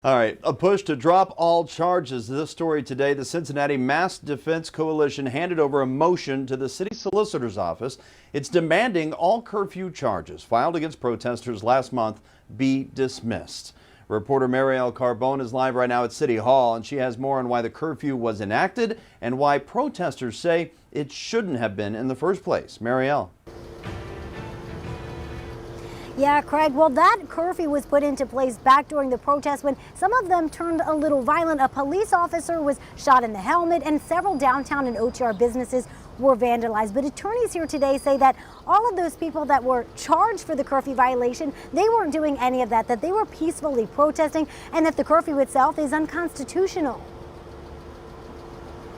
All right, a push to drop all charges. This story today, the Cincinnati Mass Defense Coalition handed over a motion to the city solicitor's office. It's demanding all curfew charges filed against protesters last month be dismissed. Reporter Marielle Carbone is live right now at City Hall, and she has more on why the curfew was enacted and why protesters say it shouldn't have been in the first place. Marielle. Yeah, Craig, well, that curfew was put into place back during the protest when some of them turned a little violent. A police officer was shot in the helmet and several downtown and OTR businesses were vandalized. But attorneys here today say that all of those people that were charged for the curfew violation, they weren't doing any of that they were peacefully protesting, and that the curfew itself is unconstitutional.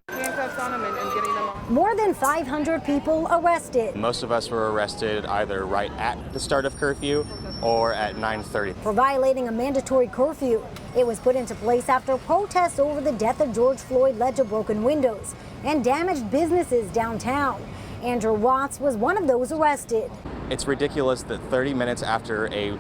Handcuffs on them and getting them on. More than 500 people arrested. Most of us were arrested either right at the start of curfew or at 9:30. For violating a mandatory curfew. It was put into place after protests over the death of George Floyd led to broken windows and damaged businesses downtown. Andrew Watts was one of those arrested. It's ridiculous that 30 minutes after a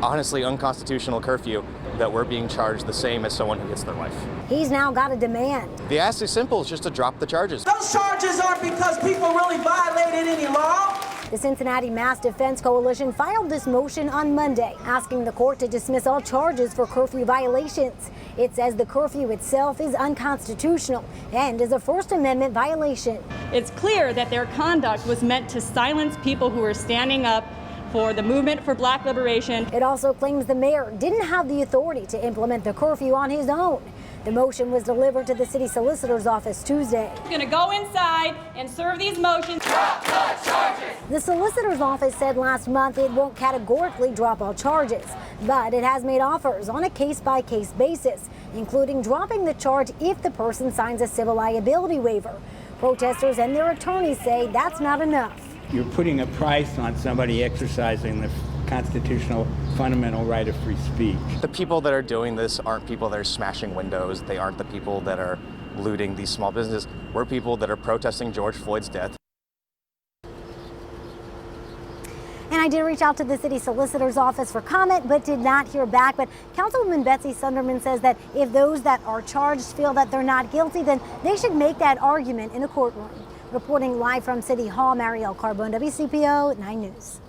honestly unconstitutional curfew that we're being charged the same as someone who gets their life. He's now got a demand. The ask is simple, it's just to drop the charges. Those charges aren't because people really violated any law. The Cincinnati Mass Defense Coalition filed this motion on Monday, asking the court to dismiss all charges for curfew violations. It says the curfew itself is unconstitutional and is a First Amendment violation. It's clear that their conduct was meant to silence people who were standing up for the movement for Black liberation. It also claims the mayor didn't have the authority to implement the curfew on his own. The motion was delivered to the city solicitor's office Tuesday. We're going to go inside and serve these motions. Drop the charges. The solicitor's office said last month it won't categorically drop all charges, but it has made offers on a case-by-case basis, including dropping the charge if the person signs a civil liability waiver. Protesters and their attorneys say that's not enough. You're putting a price on somebody exercising the constitutional fundamental right of free speech. The people that are doing this aren't people that are smashing windows. They aren't the people that are looting these small businesses. We're people that are protesting George Floyd's death. And I did reach out to the city solicitor's office for comment, but did not hear back. But Councilwoman Betsy Sunderman says that if those that are charged feel that they're not guilty, then they should make that argument in a courtroom. Reporting live from City Hall, Marielle Carbone, WCPO 9 News.